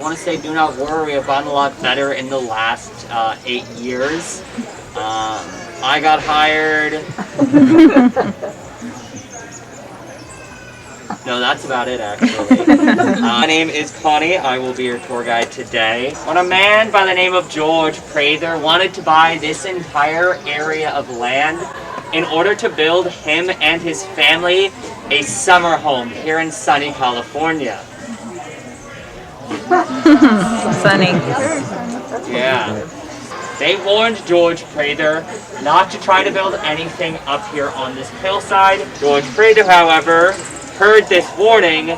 I want to say do not worry, I've gotten a lot better in the last 8 years. I got hired. No, that's about it actually. My name is Connie. I will be your tour guide today. When a man by the name of George Prather wanted to buy this entire area of land in order to build him and his family a summer home here in sunny California. Sunny. Yeah. They warned George Prather not to try to build anything up here on this hillside. George Prather, however, heard this warning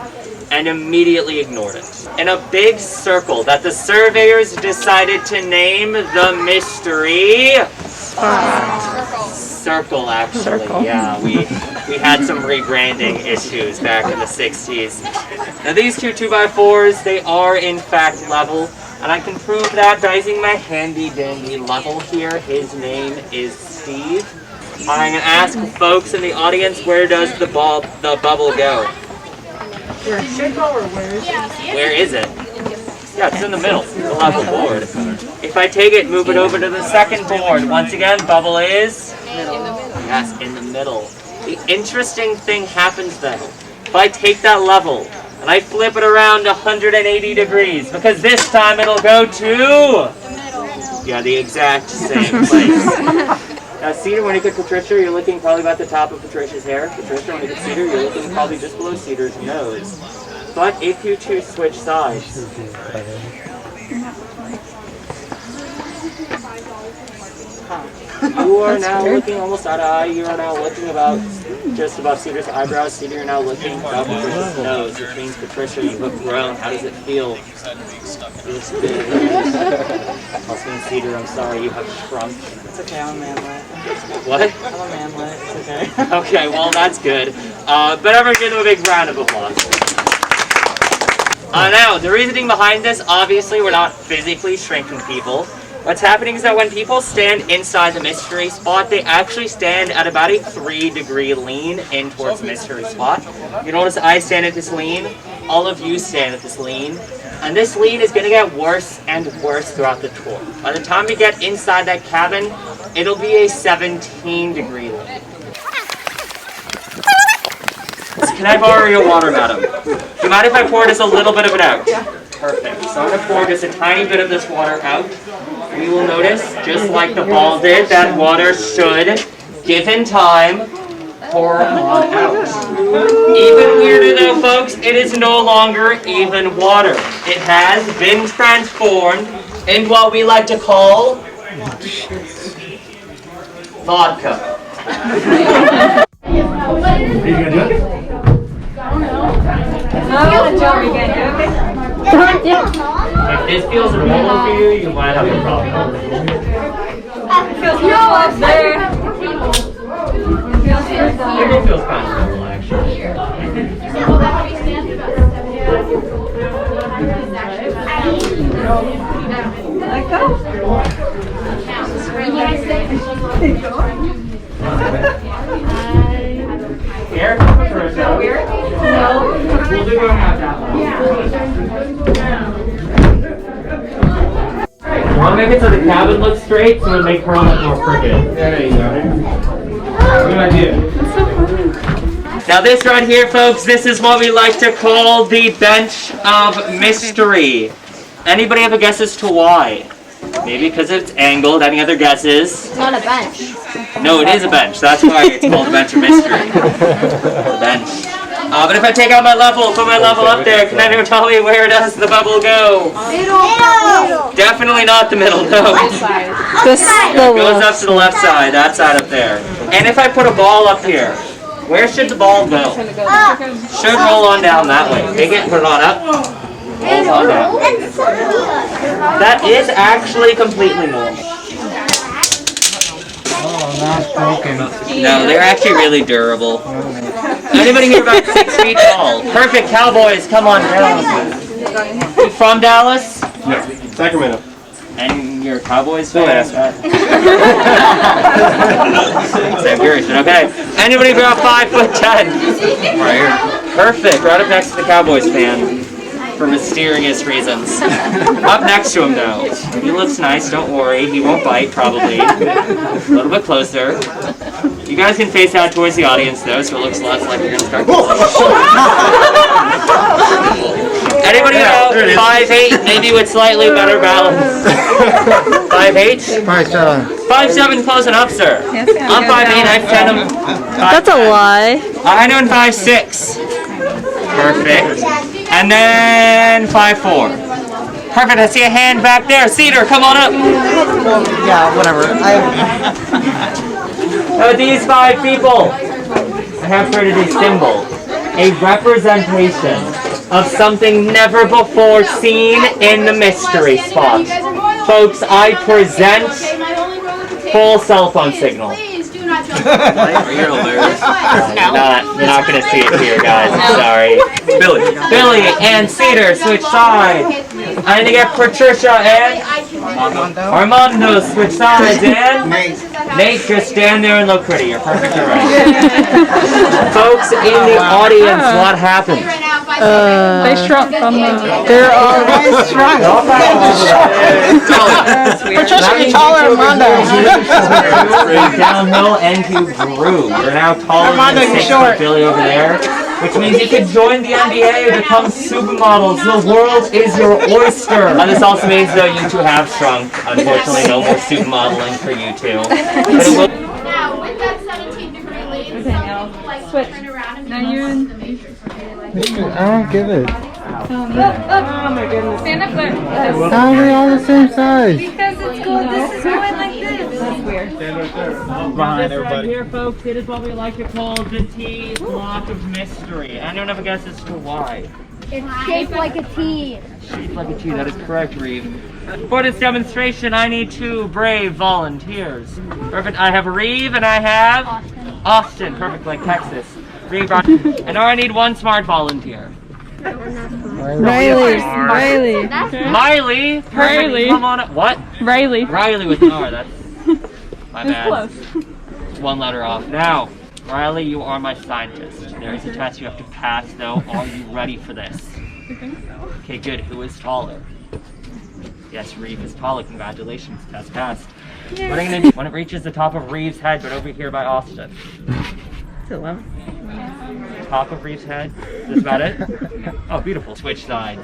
and immediately ignored it. In a big circle that the surveyors decided to name the mystery Circle, actually. Circle. Yeah, we had some rebranding issues back in the 60s. Now these two 2x4s, they are in fact level, and I can prove that by using my handy dandy level here. His name is Steve. I'm going to ask folks in the audience, where does the bubble go? Where it should go, or where is it? Where is it? Yeah, it's in the middle, the level board. If I take it, move it over to the second board. Once again, bubble is? Yes, in the middle. The interesting thing happens then. If I take that level and I flip it around 180 degrees, because this time it'll go to? Yeah, the exact same place. Now, Cedar, when you get Patricia, you're looking probably about the top of Patricia's hair. Patricia, when you get Cedar, you're looking probably just below Cedar's nose. But if you choose switch sides, you are now looking almost eye to eye. You are now looking about just above Cedar's eyebrows. Cedar, you're now looking above Patricia's nose, which means Patricia, you have grown. How does it feel? Feels good. Also means Cedar, I'm sorry, you have shrunk. It's okay, I'm a manlet. What? I'm a manlet, it's okay. Okay, well that's good. But everyone give them a big round of applause. Now, the reasoning behind this, obviously we're not physically shrinking people. What's happening is that when people stand inside the mystery spot, they actually stand at about a 3-degree lean in towards the mystery spot. You notice I stand at this lean, all of you stand at this lean, and this lean is going to get worse and worse throughout the tour. By the time we get inside that cabin, it'll be a 17-degree lean. Can I borrow your water, madam? Do you mind if I pour just a little bit of it out? Yeah. Perfect. So I'm going to pour just a tiny bit of this water out. We will notice, just like the ball did, that water should, given time, pour on out. Even weirder though, folks, it is no longer even water. It has been transformed into what we like to call vodka. Are you going to do it? If this feels normal for you, you might have a problem. Feels no up there. It feels kind of normal, actually. Let go. Here, Patricia. Weird? No. We'll do one half that one. I want to make it so the cabin looks straight, so it'll make her look more crooked. There you go. Good idea. That's so funny. Now this right here, folks, this is what we like to call the bench of mystery. Anybody have a guess as to why? Maybe because it's angled. Any other guesses? It's not a bench. No, it is a bench. That's why it's called a bench of mystery. The bench. But if I take out my level, put my level up there, can anyone tell me where does the bubble go? Middle. Definitely not the middle, no. It goes up to the left side, that side up there. And if I put a ball up here, where should the ball go? Should roll on down that way. Take it and put it on up. Rolls on down. That is actually completely normal. No, they're actually really durable. Anybody here about 6 feet tall? Perfect, Cowboys, come on down. You from Dallas? No, Sacramento. And you're a Cowboys fan? Okay. Anybody about 5'10"? Right here. Perfect, right up next to the Cowboys fan. for mysterious reasons. Up next to him though. He looks nice, don't worry. He won't bite probably. A little bit closer. You guys can face out towards the audience though, so it looks less like you're gonna start. Anybody know 5'8", maybe with slightly better balance? 5'8"? 5'7". 5'7", close enough, sir. I'm 5'8", I've 10 him. That's a lie. I know 5'6". Perfect. And then 5'4". Perfect, I see a hand back there. Cedar, come on up. Yeah, whatever. Now these 5 people, I have created a symbol, a representation of something never before seen in the mystery spot. Folks, I present full cell phone signal. You're hilarious. You're not gonna see it here, guys. I'm sorry. Billy and Cedar, switch sides. I need to get Patricia and Armando, switch sides, and Nate, just stand there and look pretty. You're perfect, you're right. Folks in the audience, what happened? They shrunk from the... They're all shrunk. Patricia, you're taller, Armando. Downhill and you grew. You're now taller than 6 foot Billy over there. Which means you can join the NBA and become supermodels. The world is your oyster. And this also means, though, you two have shrunk. Unfortunately, no more supermodeling for you two. But it will... Now, with that 17-degree lens, some people like to turn around and Now you're in... I don't give it. Oh my goodness. Stand up there. How are they all the same size? Because it's going, this is going like this. That's weird. This right here, folks, it is what we like to call the T block of mystery. Anyone have a guess as to why? It's shaped like a T. Shaped like a T, that is correct, Reeve. For this demonstration, I need 2 brave volunteers. Perfect, I have Reeve and I have... Austin, perfect, like Texas. Reeve, and now I need 1 smart volunteer. Riley. Miley, perfect, Riley. come on up. What? Riley. Riley with an R, that's my It's bad. close. It's 1 letter off. Now, Riley, you are my scientist. There is a test you have to pass, though. Are you ready for this? I think so. Okay, good. Who is taller? Yes, Reeve is taller. Congratulations. Test passed. What are you gonna do when it reaches the top of Reeve's head, but over here by Austin? It's 11. Top of Reeve's head. That's about it? Oh, beautiful. Switch sides.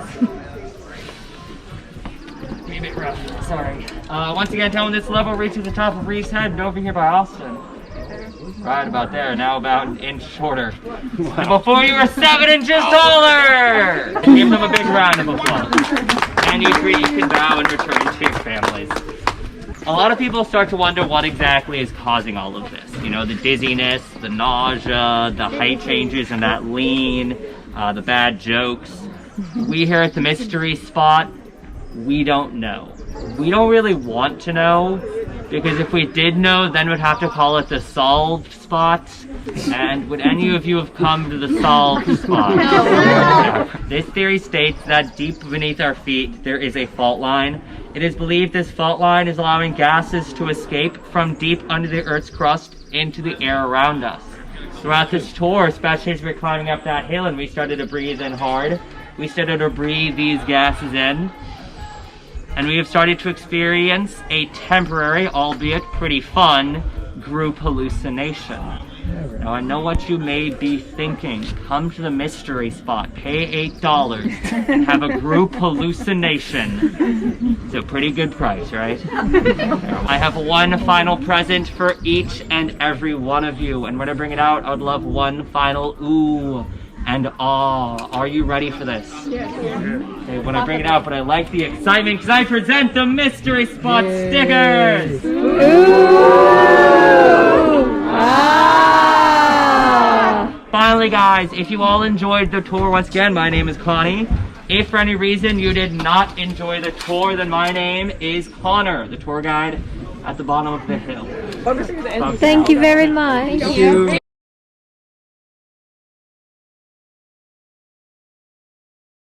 Be a bit rough. Sorry. Once again, tell him this level reaches the top of Reeve's head, and over here by Austin. Right about there. Now about an inch shorter. And before you were 7 inches taller! Give them a big round of applause. And you 3, you can bow and return to your families. A lot of people start to wonder what exactly is causing all of this. You know, the dizziness, the nausea, the height changes and that lean, the bad jokes. We here at the Mystery Spot, we don't know. We don't really want to know, because if we did know, then we'd have to call it the Solved Spot. And would any of you have come to the Solved Spot? No. This theory states that deep beneath our feet, there is a fault line. It is believed this fault line is allowing gases to escape from deep under the Earth's crust into the air around us. Throughout this tour, especially as we're climbing up that hill and we started to breathe in hard, we started to breathe these gases in. And we have started to experience a temporary, albeit pretty fun, group hallucination. Now I know what you may be thinking. Come to the Mystery Spot, pay $8, and have a group hallucination. It's a pretty good price, right? I have 1 final present for each and every one of you. And when I bring it out, I would love 1 final ooh and ah. Are you ready for this? Yeah. Okay, when I bring it out, but I like the excitement because I present the Mystery Spot stickers! Ooh! Ah! Finally, guys, if you all enjoyed the tour, once again, my name is Connie. If for any reason you did not enjoy the tour, then my name is Connor, the tour guide at the bottom of the hill. Thank you very much. Thank you.